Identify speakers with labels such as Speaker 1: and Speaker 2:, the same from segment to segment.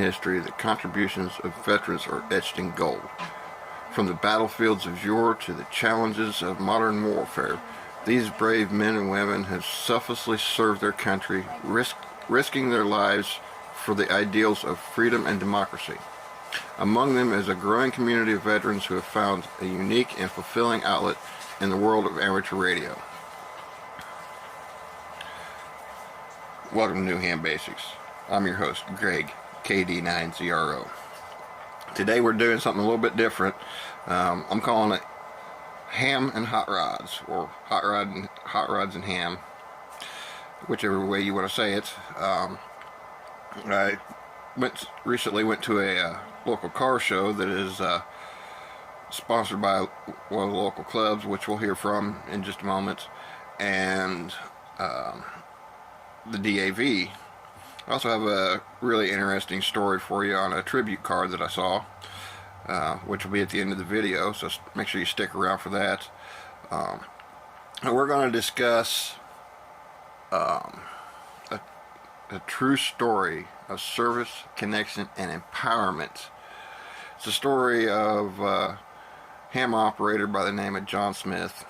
Speaker 1: history, the contributions of veterans are etched in gold. From the battlefields of yore to the challenges of modern warfare, these brave men and women have selflessly served their country, risking their lives for the ideals of freedom and democracy. Among them is a growing community of veterans who have found a unique and fulfilling outlet in the world of amateur radio. Welcome to New Ham Basics. I'm your host, Greg, KD9ZRO. Today we're doing something a little bit different. I'm calling it Ham and Hot Rods, or Hot Rods and Ham, whichever way you want to say it. I recently went to a local car show that is sponsored by one of the local clubs, which we'll hear from in just a moment, and the DAV. I also have a really interesting story for you on a tribute card that I saw, which will be at the end of the video, so make sure you stick around for that. And we're going to discuss a true story of service, connection, and empowerment. It's a story of a ham operator by the name of John Smith,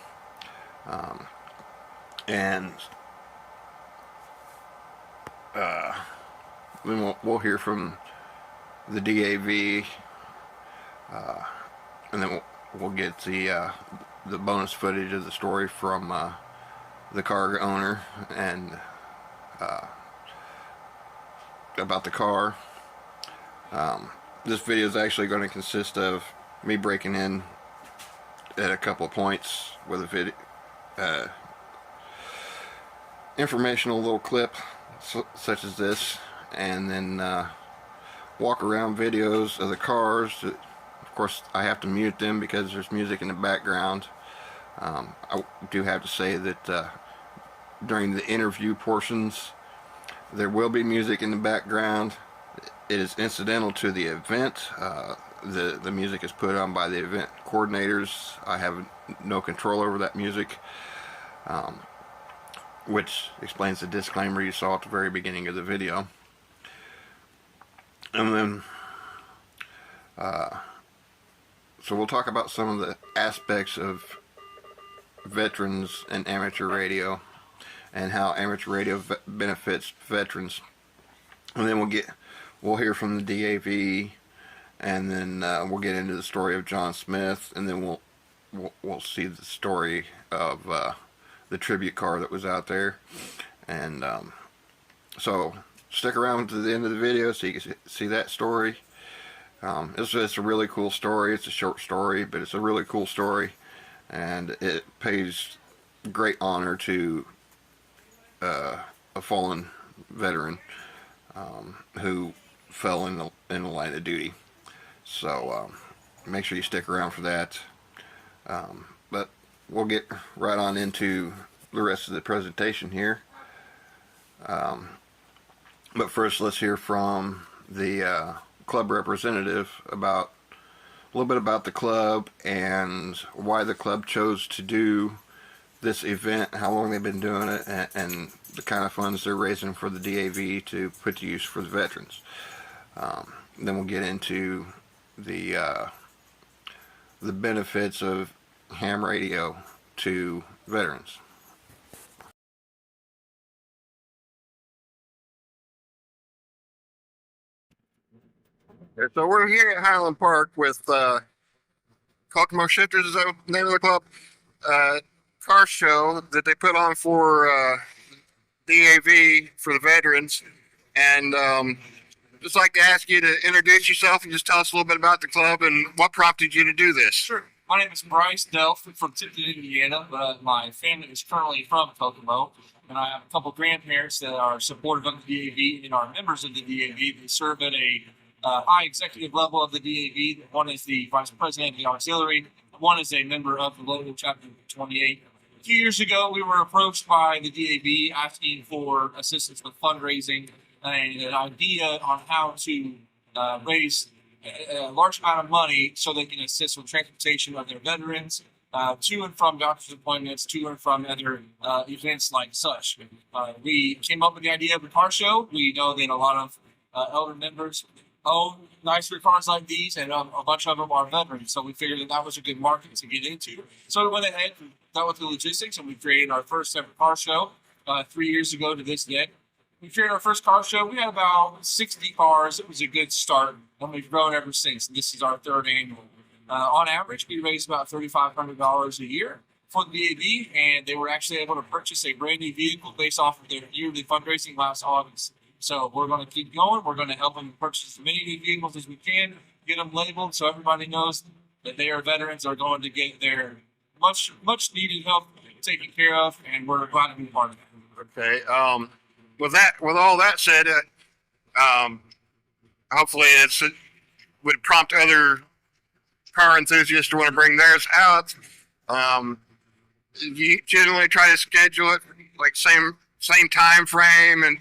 Speaker 1: and then we'll hear from the DAV, and then we'll get the bonus footage of the story from the car owner and about the car. This video is actually going to consist of me breaking in at a couple of points with a video, informational little clip such as this, and then walk around videos of the cars. Of course, I have to mute them because there's music in the background. I do have to say that during the interview portions there will be music in the background. It is incidental to the event. The music is put on by the event coordinators. I have no control over that music, which explains the disclaimer you saw at the very beginning of the video. And then so we'll talk about some of the aspects of veterans and amateur radio and how amateur radio benefits veterans. And then we'll hear from the DAV, and then we'll get into the story of John Smith, and then we'll see the story of the tribute car that was out there. And so stick around to the end of the video so you can see that story. It's a really cool story. It's a short story, but it's a really cool story, and it pays great honor to a fallen veteran who fell in the line of duty. So make sure you stick around for that. But we'll get right on into the rest of the presentation here. But first, let's hear from the club representative about a little bit about the club and why the club chose to do this event, how long they've been doing it, and the kind of funds they're raising for the DAV to put to use for the veterans. Then we'll get into the benefits of ham radio to veterans. So we're here at Highland Park with Kokomo Shifters, is that the name of the club? Car show that they put on for DAV for the veterans, and just like to ask you to introduce yourself and just tell us a little bit about the club and what prompted you to do this.
Speaker 2: Sure. My name is Bryce Delph from Tipton, Indiana, but my family is currently from Kokomo, and I have a couple grandparents that are supportive of the DAV and are members of the DAV. They serve at a high executive level of the DAV. One is the vice president of the auxiliary. One is a member of the local chapter 28. A few years ago, we were approached by the DAV asking for assistance with fundraising and an idea on how to raise a large amount of money so they can assist with transportation of their veterans to and from doctor's appointments, to and from other events like such. We came up with the idea of a car show. We know that a lot of elder members own nicer cars like these, and a bunch of them are veterans. So we figured that was a good market to get into. So we went ahead and dealt with the logistics, and we created our first ever car show 3 years ago to this day. We created our first car show. We had about 60 cars. It was a good start, and we've grown ever since. This is our third annual. On average, we raised about $3,500 a year for the DAV, and they were actually able to purchase a brand new vehicle based off of their yearly fundraising last August. So we're going to keep going. We're going to help them purchase as many new vehicles as we can, get them labeled so everybody knows that they are veterans, are going to get their much needed help taken care of, and we're glad to be part of it.
Speaker 1: Okay. With all that said, hopefully it would prompt other car enthusiasts to want to bring theirs out. You generally try to schedule it like same time frame, and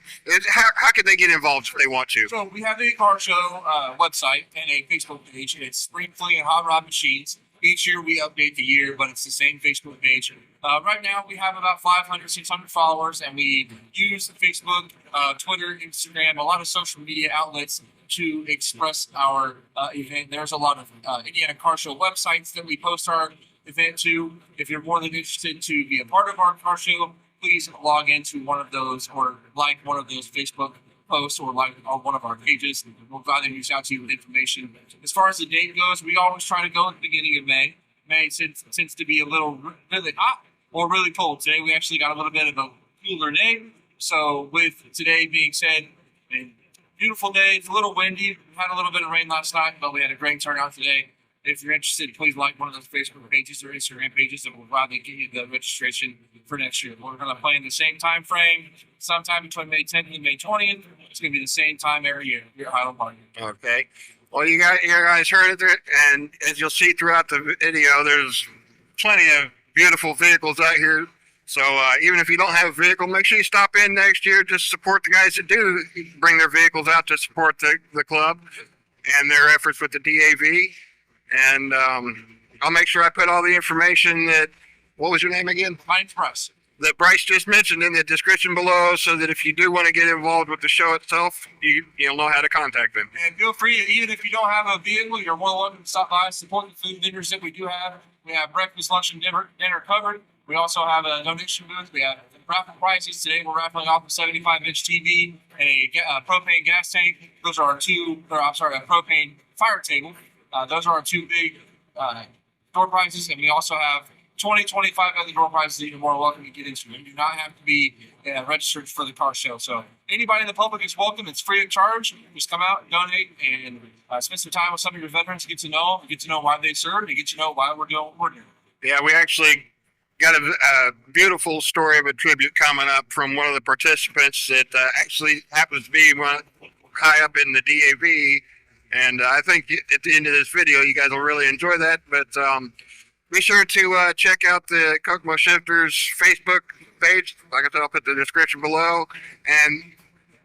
Speaker 1: how can they get involved if they want to?
Speaker 2: So we have a car show website and a Facebook page. It's Spring Fling and Hot Rod Machines. Each year we update the year, but it's the same Facebook page. Right now we have about 500, 600 followers, and we use Facebook, Twitter, Instagram, a lot of social media outlets to express our event. There's a lot of, again, car show websites that we post our event to. If you're more than interested to be a part of our car show, please log into one of those or like one of those Facebook posts or like on one of our pages. We'll gladly reach out to you with information. As far as the date goes, we always try to go at the beginning of May. May tends to be a little really hot or really cold. Today we actually got a little bit of a cooler day. So with today being said, a beautiful day. It's a little windy. We had a little bit of rain last night, but we had a great turnout today. If you're interested, please like one of those Facebook pages or Instagram pages, and we'll gladly get you the registration for next year. We're going to play in the same time frame, sometime between May 10th and May 20th. It's going to be the same time every year here at Highland Park.
Speaker 1: Okay. Well, you guys heard it, and as you'll see throughout the video, there's plenty of beautiful vehicles out here. So even if you don't have a vehicle, make sure you stop in next year. Just support the guys that do bring their vehicles out to support the club and their efforts with the DAV. And I'll make sure I put all the information what was your name again?
Speaker 2: My name's Bryce.
Speaker 1: That Bryce just mentioned in the description below, so that if you do want to get involved with the show itself, you'll know how to contact them.
Speaker 2: And feel free, even if you don't have a vehicle, you're more than welcome to stop by, support the food vendors that we do have. We have breakfast, lunch, and dinner covered. We also have a donation booth. We have raffle prizes. Today we're raffling off a 75-inch TV and a propane gas tank. Those are a propane fire table. Those are our two big door prizes, and we also have 25 other door prizes that you're more welcome to get into. You do not have to be registered for the car show. So anybody in the public is welcome. It's free of charge. Just come out, donate, and spend some time with some of your veterans. Get to know why they served, and get to know why we're doing what we're doing.
Speaker 1: Yeah, we actually got a beautiful story of a tribute coming up from one of the participants that actually happens to be high up in the DAV. And I think at the end of this video, you guys will really enjoy that. But be sure to check out the Kokomo Shifters Facebook page. Like I said, I'll put the description below. And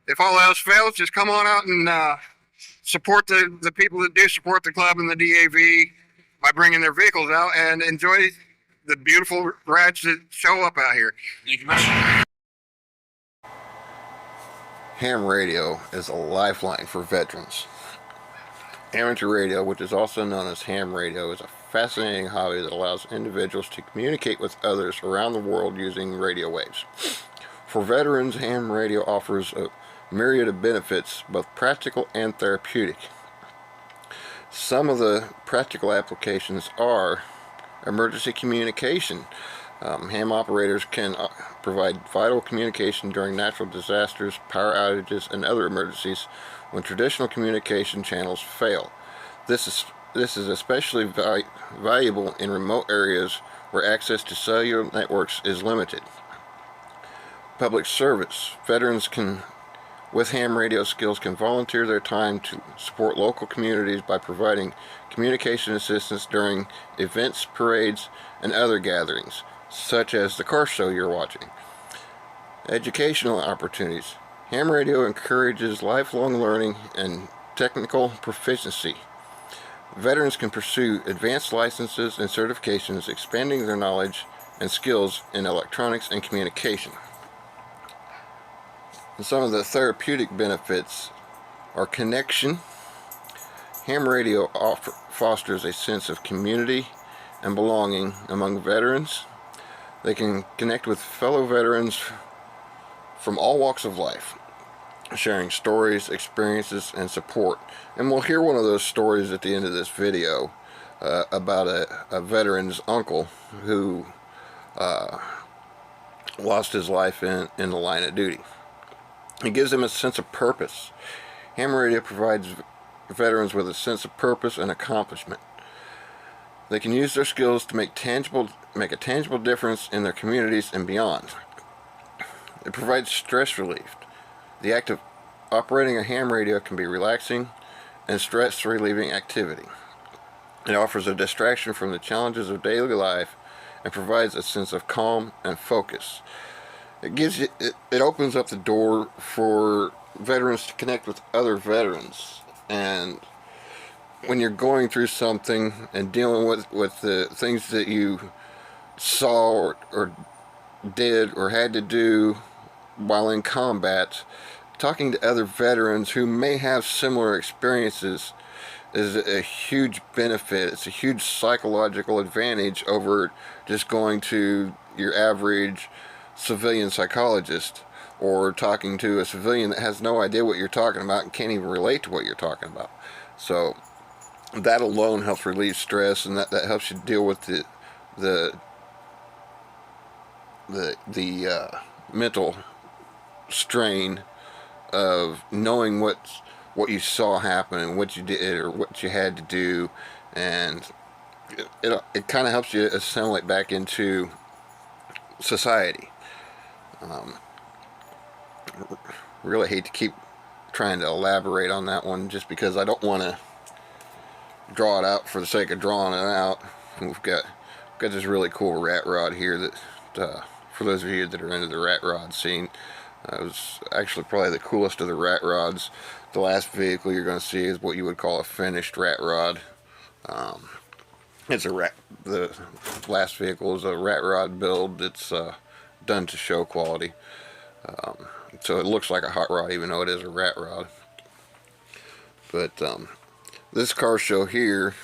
Speaker 1: if all else fails, just come on out and support the people that do support the club and the DAV by bringing their vehicles out and enjoy the beautiful rides that show up out here.
Speaker 2: Thank you much.
Speaker 1: Ham radio is a lifeline for veterans. Amateur radio, which is also known as ham radio, is a fascinating hobby that allows individuals to communicate with others around the world using radio waves. For veterans, ham radio offers a myriad of benefits, both practical and therapeutic. Some of the practical applications are emergency communication. Ham operators can provide vital communication during natural disasters, power outages, and other emergencies when traditional communication channels fail. This is especially valuable in remote areas where access to cellular networks is limited. Public service. Veterans with ham radio skills can volunteer their time to support local communities by providing communication assistance during events, parades, and other gatherings, such as the car show you're watching. Educational opportunities. Ham radio encourages lifelong learning and technical proficiency. Veterans can pursue advanced licenses and certifications, expanding their knowledge and skills in electronics and communication. And some of the therapeutic benefits are connection. Ham radio fosters a sense of community and belonging among veterans. They can connect with fellow veterans from all walks of life, sharing stories, experiences, and support. And we'll hear one of those stories at the end of this video about a veteran's uncle who lost his life in the line of duty. It gives them a sense of purpose. Ham radio provides veterans with a sense of purpose and accomplishment. They can use their skills to make a tangible difference in their communities and beyond. It provides stress relief. The act of operating a ham radio can be relaxing and stress-relieving activity. It offers a distraction from the challenges of daily life and provides a sense of calm and focus. It opens up the door for veterans to connect with other veterans, and when you're going through something and dealing with the things that you saw or did or had to do while in combat, talking to other veterans who may have similar experiences is a huge benefit. It's a huge psychological advantage over just going to your average civilian psychologist or talking to a civilian that has no idea what you're talking about and can't even relate to what you're talking about. So that alone helps relieve stress, and that helps you deal with the mental strain of knowing what you saw happen and what you did or what you had to do, and it kind of helps you assimilate back into society. Really hate to keep trying to elaborate on that one just because I don't want to draw it out for the sake of drawing it out. We've got this really cool rat rod here that for those of you that are into the rat rod scene, it was actually probably the coolest of the rat rods. The last vehicle you're going to see is what you would call a finished rat rod. The last vehicle is a rat rod build that's done to show quality. So it looks like a hot rod even though it is a rat rod. But this car show here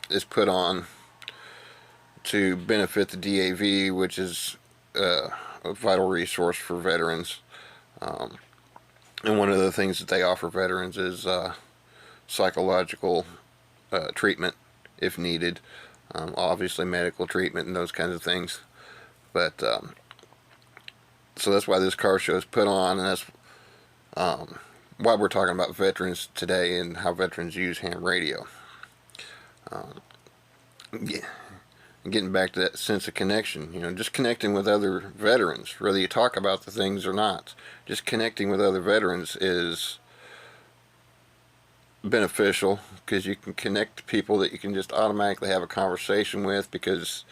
Speaker 1: is put on to benefit the DAV, which is a vital resource for veterans. And one of the things that they offer veterans is psychological treatment if needed. Obviously medical treatment and those kinds of things. But so that's why this car show is put on, and that's why we're talking about veterans today and how veterans use ham radio. Yeah. Getting back to that sense of connection, just connecting with other veterans, whether you talk about the things or not, just connecting with other veterans is beneficial because you can connect to people that you can just automatically have a conversation with because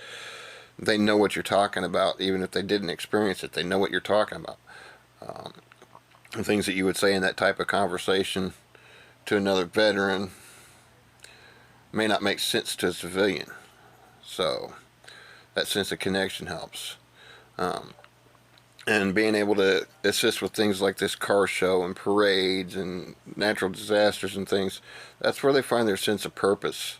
Speaker 1: they know what you're talking about. Even if they didn't experience it, they know what you're talking about. The things that you would say in that type of conversation to another veteran may not make sense to a civilian. So that sense of connection helps. And being able to assist with things like this car show and parades and natural disasters and things, that's where they find their sense of purpose.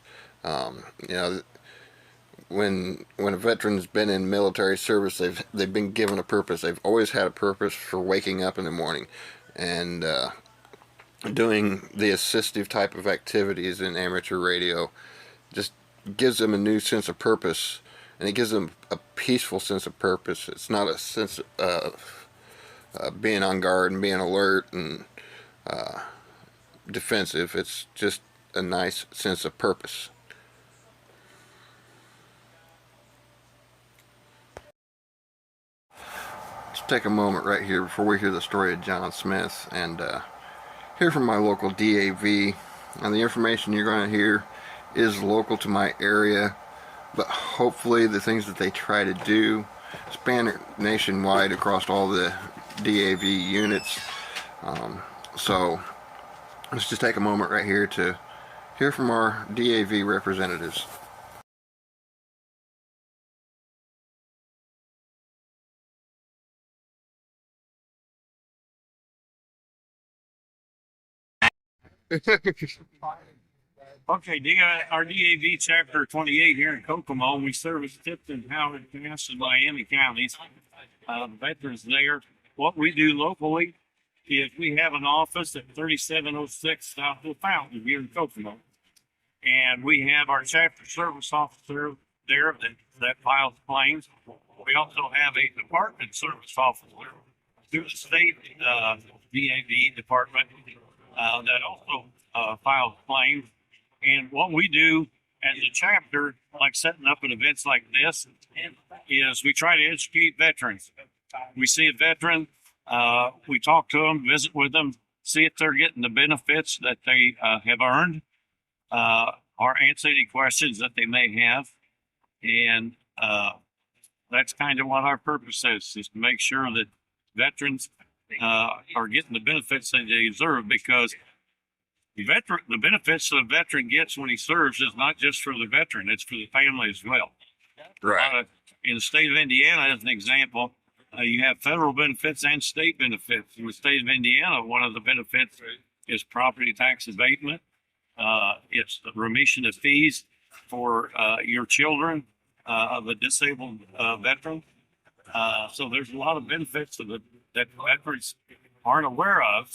Speaker 1: When a veteran's been in military service, they've been given a purpose. They've always had a purpose for waking up in the morning and doing the assistive type of activities in amateur radio. Just gives them a new sense of purpose, and it gives them a peaceful sense of purpose. It's not a sense of being on guard and being alert and defensive. It's just a nice sense of purpose. Let's take a moment right here before we hear the story of John Smith and hear from my local DAV. And the information you're going to hear is local to my area, but hopefully the things that they try to do span nationwide across all the DAV units. So let's just take a moment right here to hear from our DAV representatives.
Speaker 3: Okay, our DAV Chapter 28 here in Kokomo, we service Tipton, Howard, Cass, and Miami counties. Veterans there. What we do locally is we have an office at 3706 South of Fountain here in Kokomo. And we have our chapter service officer there that files claims. We also have a department service officer through the state DAV department that also files claims. And what we do as a chapter, like setting up at events like this, is we try to educate veterans. We see a veteran, we talk to them, visit with them, see if they're getting the benefits that they have earned, or answer any questions that they may have. And that's kind of what our purpose is to make sure that veterans are getting the benefits that they deserve, because the benefits the veteran gets when he serves is not just for the veteran, it's for the family as well.
Speaker 1: Right.
Speaker 3: In the state of Indiana, as an example, you have federal benefits and state benefits. In the state of Indiana, one of the benefits is property tax abatement. It's the remission of fees for your children of a disabled veteran. So there's a lot of benefits that veterans aren't aware of,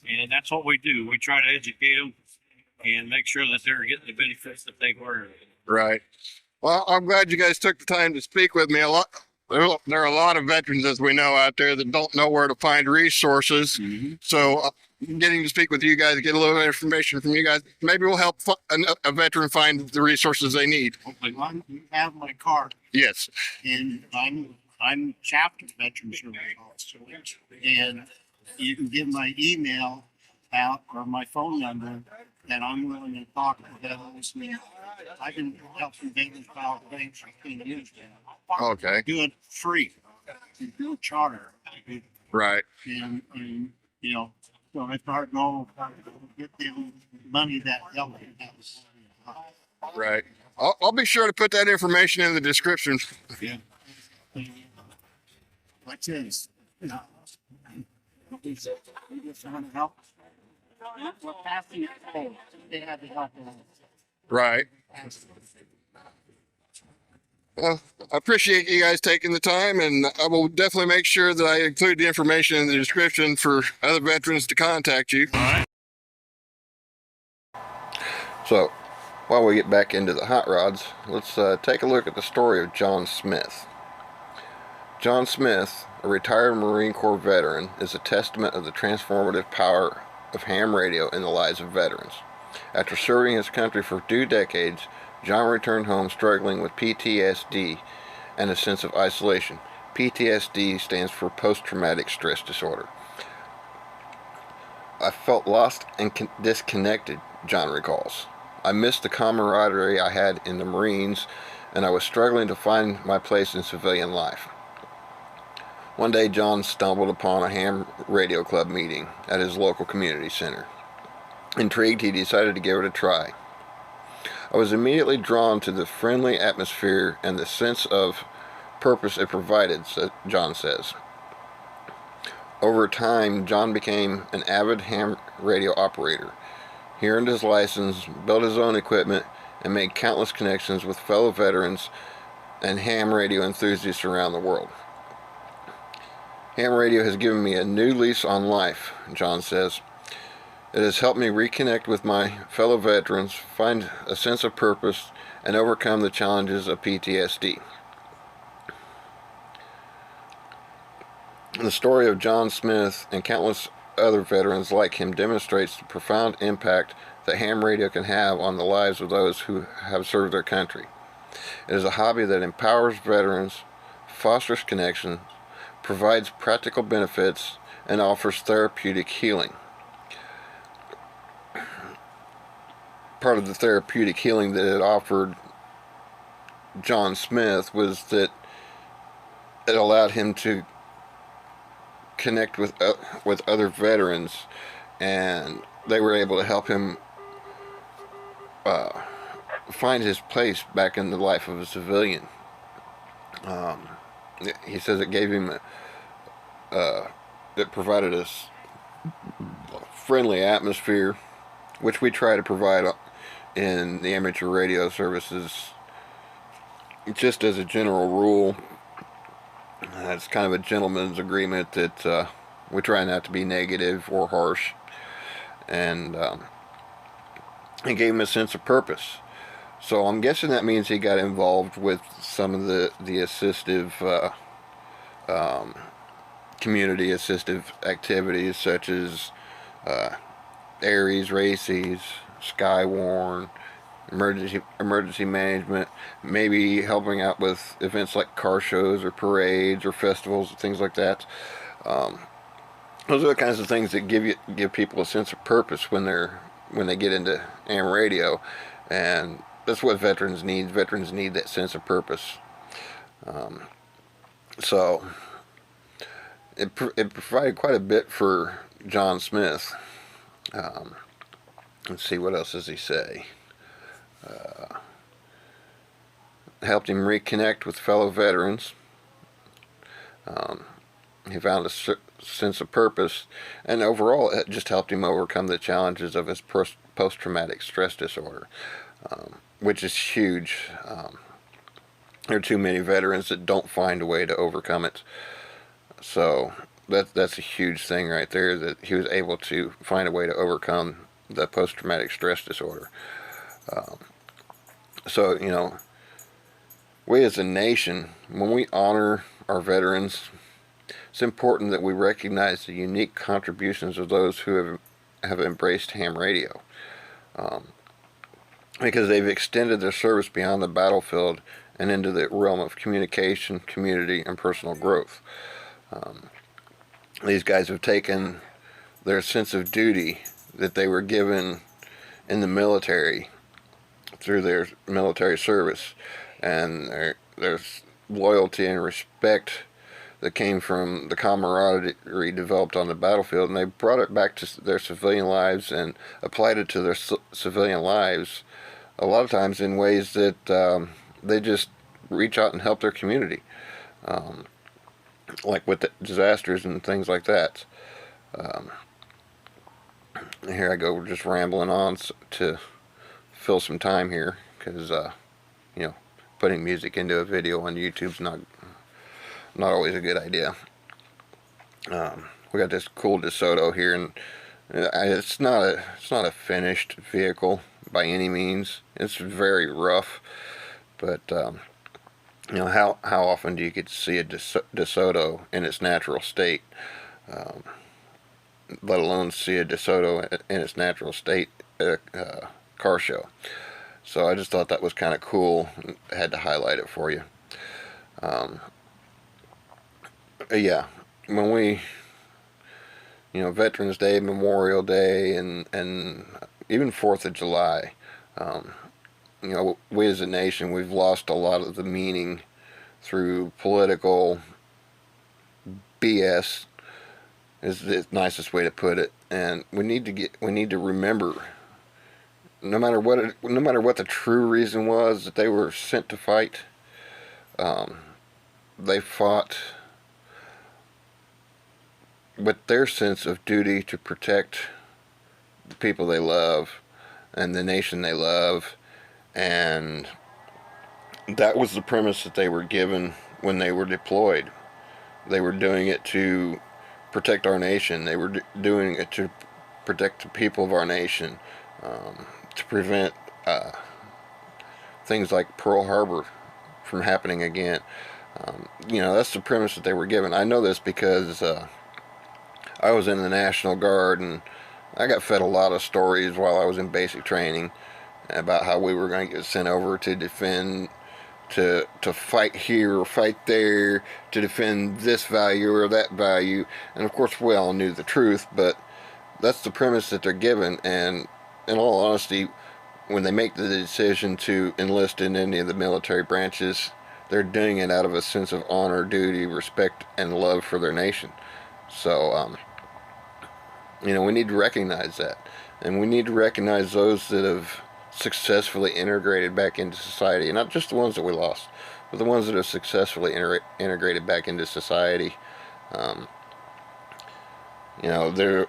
Speaker 3: and that's what we do. We try to educate them and make sure that they're getting the benefits that they've earned.
Speaker 1: Right. Well, I'm glad you guys took the time to speak with me. There are a lot of veterans, as we know, out there that don't know where to find resources.
Speaker 3: Mm-hmm.
Speaker 1: So getting to speak with you guys, get a little bit of information from you guys, maybe will help a veteran find the resources they need.
Speaker 4: Okay, you have my card,
Speaker 1: Yes.
Speaker 4: and I'm chapter veteran service officer, and you can give my email out or my phone number, and I'm willing to talk to those. I've been helping veterans file claims for 10 years now.
Speaker 1: Okay.
Speaker 4: Do it free. No charter.
Speaker 1: Right.
Speaker 4: And you know, so it's our goal to get them money that helps them.
Speaker 1: Right. I'll be sure to put that information in the description.
Speaker 3: Yeah.
Speaker 4: Like this, we just want to help. We're passing it forward. They have to help us.
Speaker 1: Right. Well, I appreciate you guys taking the time, and I will definitely make sure that I include the information in the description for other veterans to contact you.
Speaker 3: All right.
Speaker 1: So, while we get back into the hot rods, let's take a look at the story of John Smith. John Smith, a retired Marine Corps veteran, is a testament of the transformative power of ham radio in the lives of veterans. After serving his country for 2 decades, John returned home struggling with PTSD and a sense of isolation. PTSD stands for post-traumatic stress disorder. I felt lost and disconnected, John recalls. I missed the camaraderie I had in the Marines, and I was struggling to find my place in civilian life. One day, John stumbled upon a ham radio club meeting at his local community center. Intrigued, he decided to give it a try. I was immediately drawn to the friendly atmosphere and the sense of purpose it provided, John says. Over time, John became an avid ham radio operator. He earned his license, built his own equipment, and made countless connections with fellow veterans and ham radio enthusiasts around the world. Ham radio has given me a new lease on life, John says. It has helped me reconnect with my fellow veterans, find a sense of purpose, and overcome the challenges of PTSD. The story of John Smith and countless other veterans like him demonstrates the profound impact that ham radio can have on the lives of those who have served their country. It is a hobby that empowers veterans, fosters connection, provides practical benefits, and offers therapeutic healing. Part of the therapeutic healing that it offered John Smith was that it allowed him to connect with other veterans, and they were able to help him find his place back in the life of a civilian. He says it gave him it provided us friendly atmosphere, which we try to provide in the amateur radio services, just as a general rule, it's kind of a gentleman's agreement that we try not to be negative or harsh, and it gave him a sense of purpose. So I'm guessing that means he got involved with some of the assistive community assistive activities, such as Aries, Races, Skywarn, emergency management, maybe helping out with events like car shows or parades or festivals, things like that. Those are the kinds of things that give people a sense of purpose when they get into AM radio, and that's what veterans need. Veterans need that sense of purpose. So it provided quite a bit for John Smith. Let's see, what else does he say? Helped him reconnect with fellow veterans. He found a sense of purpose, and overall it just helped him overcome the challenges of his post-traumatic stress disorder, which is huge. There are too many veterans that don't find a way to overcome it. So that's a huge thing right there, that he was able to find a way to overcome the post-traumatic stress disorder. So, you know, we as a nation, when we honor our veterans, it's important that we recognize the unique contributions of those who have embraced ham radio, because they've extended their service beyond the battlefield and into the realm of communication, community, and personal growth. These guys have taken their sense of duty that they were given in the military through their military service, and their loyalty and respect that came from the camaraderie developed on the battlefield, and they brought it back to their civilian lives and applied it to their civilian lives, a lot of times in ways that they just reach out and help their community, like with the disasters and things like that. Here I go, we're just rambling on to fill some time here, because you know, putting music into a video on YouTube's not always a good idea. We got this cool DeSoto here, and it's not a finished vehicle by any means. It's very rough, but you know, how often do you get to see a DeSoto in its natural state, let alone see a DeSoto in its natural state at a car show? So I just thought that was kind of cool. I had to highlight it for you. Yeah, when we, you know, Veterans Day, Memorial Day, and even 4th of July, you know, we as a nation, we've lost a lot of the meaning through political BS, is the nicest way to put it. And we need to remember, no matter what the true reason was that they were sent to fight, they fought with their sense of duty to protect the people they love and the nation they love, and that was the premise that they were given when they were deployed. They were doing it to protect our nation. They were doing it to protect the people of our nation, to prevent things like Pearl Harbor from happening again. You know, that's the premise that they were given. I know this because I was in the National Guard, and I got fed a lot of stories while I was in basic training about how we were going to get sent over to defend, to fight here or fight there, to defend this value or that value. And of course we all knew the truth, but that's the premise that they're given. And in all honesty, when they make the decision to enlist in any of the military branches, they're doing it out of a sense of honor, duty, respect, and love for their nation. So you know, we need to recognize that, and we need to recognize those that have successfully integrated back into society, and not just the ones that we lost, but the ones that have successfully integrated back into society. You know,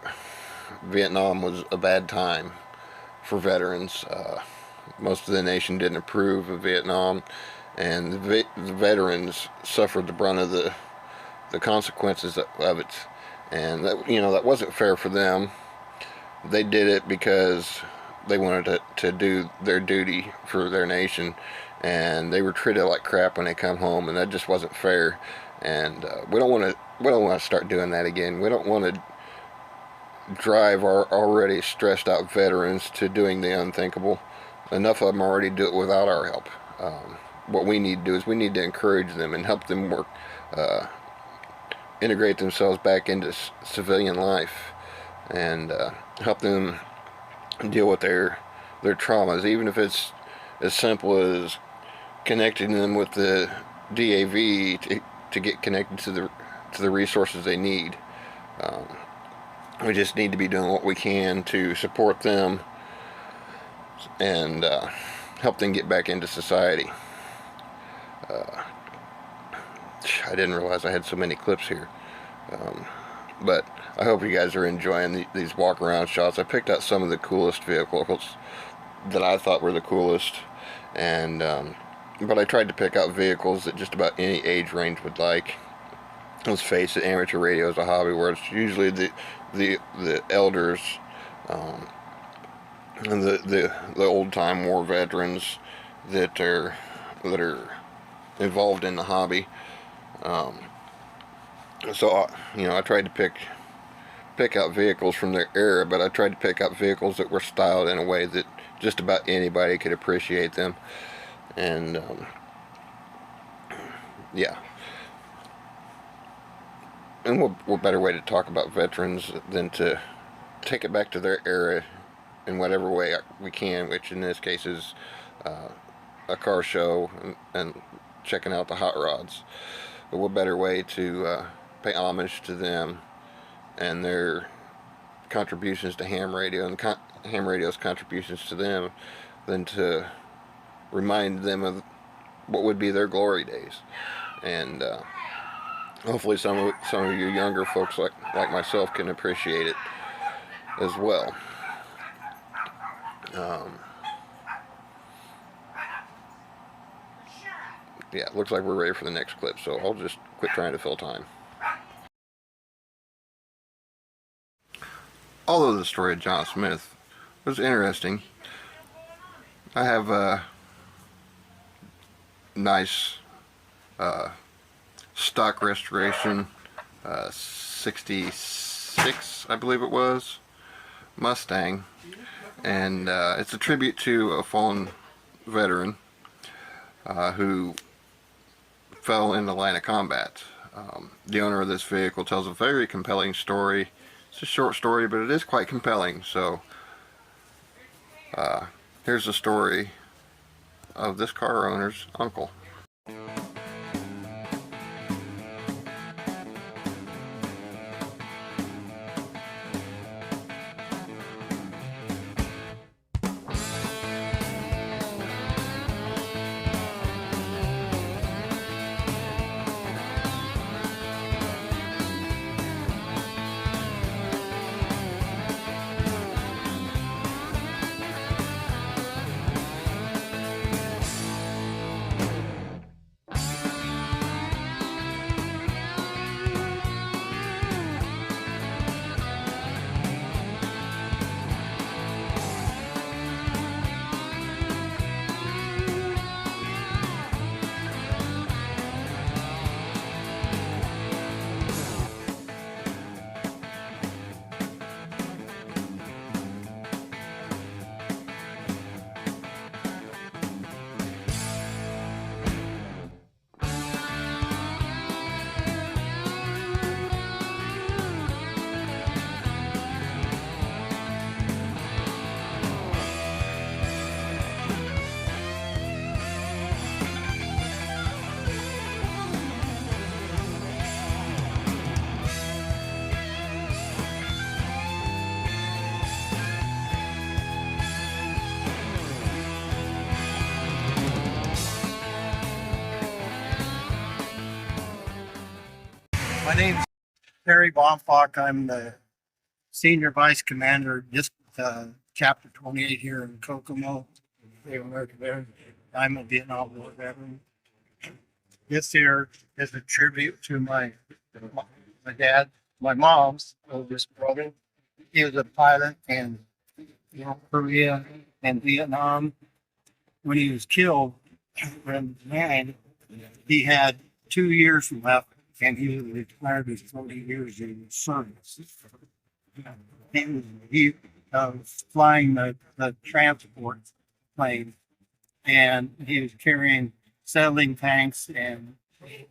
Speaker 1: Vietnam was a bad time for veterans. Most of the nation didn't approve of Vietnam, and the veterans suffered the brunt of the consequences of it. And that, that wasn't fair for them. They did it because they wanted to do their duty for their nation, and they were treated like crap when they come home, and that just wasn't fair. And we don't want to start doing that again. We don't want to drive our already stressed out veterans to doing the unthinkable. Enough of them already do it without our help. What we need to do is we need to encourage them and help them work, integrate themselves back into civilian life, and help them deal with their traumas, even if it's as simple as connecting them with the DAV to get connected to the resources they need. We just need to be doing what we can to support them and help them get back into society. I didn't realize I had so many clips here. But I hope you guys are enjoying these walk around shots. I picked out some of the coolest vehicles that I thought were the coolest, and but I tried to pick out vehicles that just about any age range would like. Let's face it, amateur radio is a hobby where it's usually the elders, and the old time war veterans that are involved in the hobby. So I tried to pick out vehicles from their era, but I tried to pick out vehicles that were styled in a way that just about anybody could appreciate them. And yeah. And what better way to talk about veterans than to take it back to their era in whatever way we can, which in this case is a car show and checking out the hot rods. But what better way to pay homage to them and their contributions to ham radio and ham radio's contributions to them than to remind them of what would be their glory days. And hopefully some of you younger folks like myself can appreciate it as well. Yeah, it looks like we're ready for the next clip, so I'll just quit trying to fill time. Although the story of John Smith was interesting, I have a nice stock restoration 66, I believe it was, Mustang, and it's a tribute to a fallen veteran who fell in the line of combat. The owner of this vehicle tells a very compelling story. It's a short story, but it is quite compelling. So here's the story of this car owner's uncle.
Speaker 4: My name's Terry Baumfalk. I'm the Senior Vice Commander, Chapter 28 here in Kokomo. American veteran. I'm a Vietnam War veteran. This here is a tribute to my dad, my mom's oldest brother. He was a pilot in Korea and Vietnam. When he was killed in '9, he had 2 years left, and he was retired with 40 years in service. He was flying the transport plane, and he was carrying settling tanks and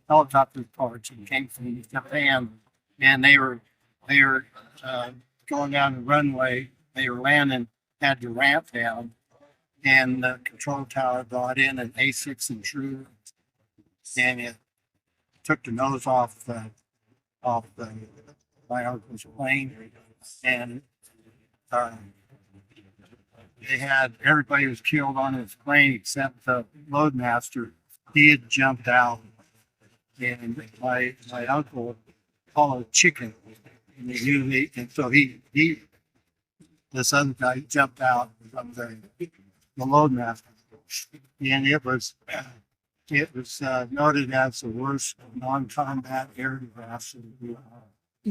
Speaker 4: helicopter parts. He came from Japan, and they were going down the runway. They were landing, had to ramp down, and the control tower brought in an A6 intruder, and it took the nose off my uncle's plane, and they had everybody was killed on his plane except the loadmaster. He had jumped out, and my uncle called a chicken, and so this other guy jumped out from the loadmaster, and it was noted as the worst non-combat air disaster.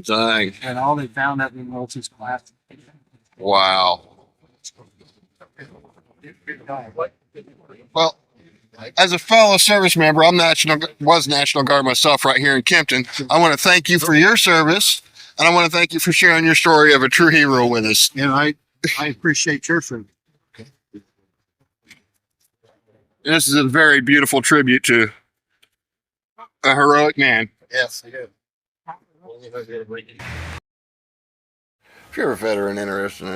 Speaker 1: Dang.
Speaker 4: And all they found at the was his plastic.
Speaker 1: Wow. Well, as a fellow service member, was National Guard myself right here in Kempton. I want to thank you for your service, and I want to thank you for sharing your story of a true hero with us.
Speaker 4: And I appreciate your service.
Speaker 1: This is a very beautiful tribute to a heroic man.
Speaker 4: Yes, I do.
Speaker 1: If you're a veteran interested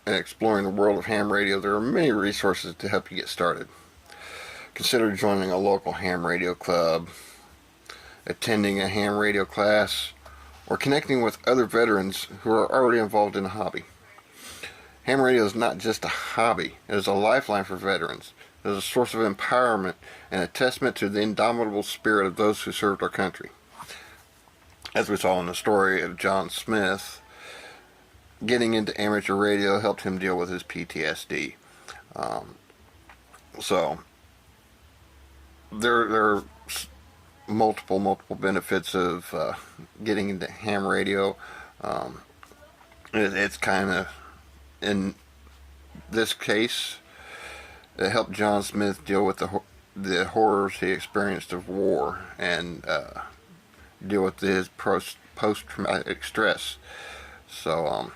Speaker 1: in exploring the world of ham radio, there are many resources to help you get started. Consider joining a local ham radio club, attending a ham radio class, or connecting with other veterans who are already involved in the hobby. Ham radio is not just a hobby, it is a lifeline for veterans. It is a source of empowerment and a testament to the indomitable spirit of those who served our country. As we saw in the story of John Smith, getting into amateur radio helped him deal with his PTSD. So there are multiple benefits of getting into ham radio. It's kind of, in this case, it helped John Smith deal with the horrors he experienced of war and deal with his post-traumatic stress. So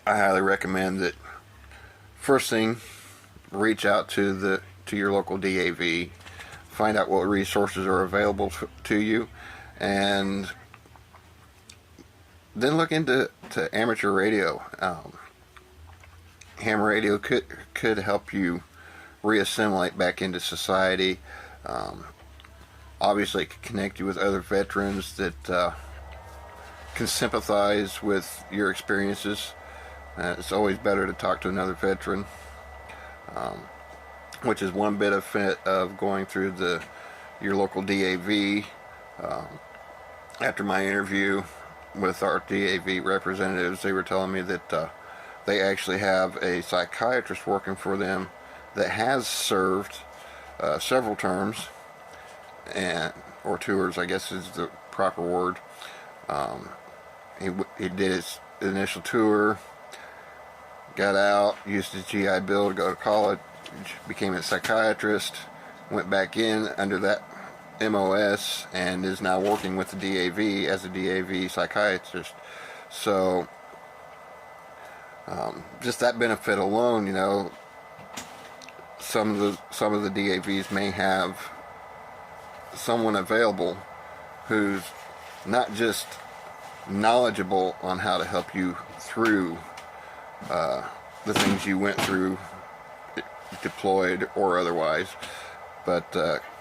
Speaker 1: I highly recommend that. First thing, reach out to your local DAV, find out what resources are available to you, and then look into amateur radio. Ham radio could help you reassimilate back into society. Obviously, it can connect you with other veterans that can sympathize with your experiences. It's always better to talk to another veteran, which is one benefit of going through your local DAV. After my interview with our DAV representatives, they were telling me that they actually have a psychiatrist working for them that has served several terms, or tours, I guess is the proper word. He did his initial tour, got out, used his GI Bill to go to college, became a psychiatrist, went back in under that MOS, and is now working with the DAV as a DAV psychiatrist. So just that benefit alone, some of the DAVs may have someone available who's not just knowledgeable on how to help you through the things you went through, deployed or otherwise, but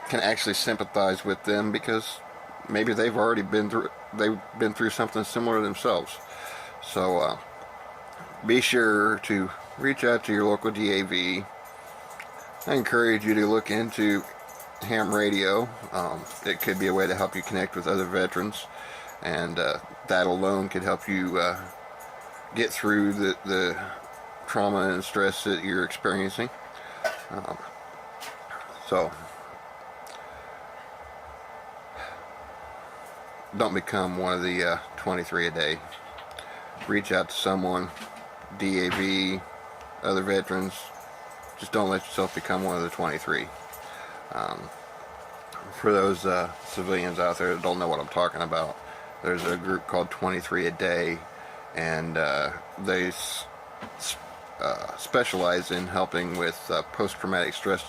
Speaker 1: can actually sympathize with them because maybe they've been through something similar themselves. So be sure to reach out to your local DAV. I encourage you to look into ham radio. It could be a way to help you connect with other veterans, and that alone could help you get through the trauma and stress that you're experiencing. So don't become one of the 23 a day. Reach out to someone, DAV, other veterans. Just don't let yourself become one of the 23. For those civilians out there that don't know what I'm talking about, there's a group called 23 a day, and they specialize in helping with post-traumatic stress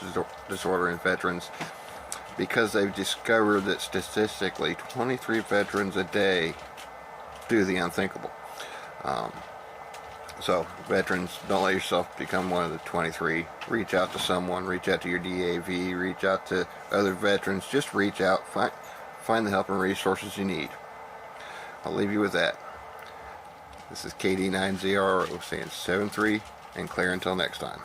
Speaker 1: disorder in veterans, because they've discovered that statistically 23 veterans a day do the unthinkable. So veterans, don't let yourself become one of the 23. Reach out to someone, reach out to your DAV, reach out to other veterans. Just reach out, find the help and resources you need. I'll leave you with that. This is KD9ZRO saying 7-3 and clear until next time.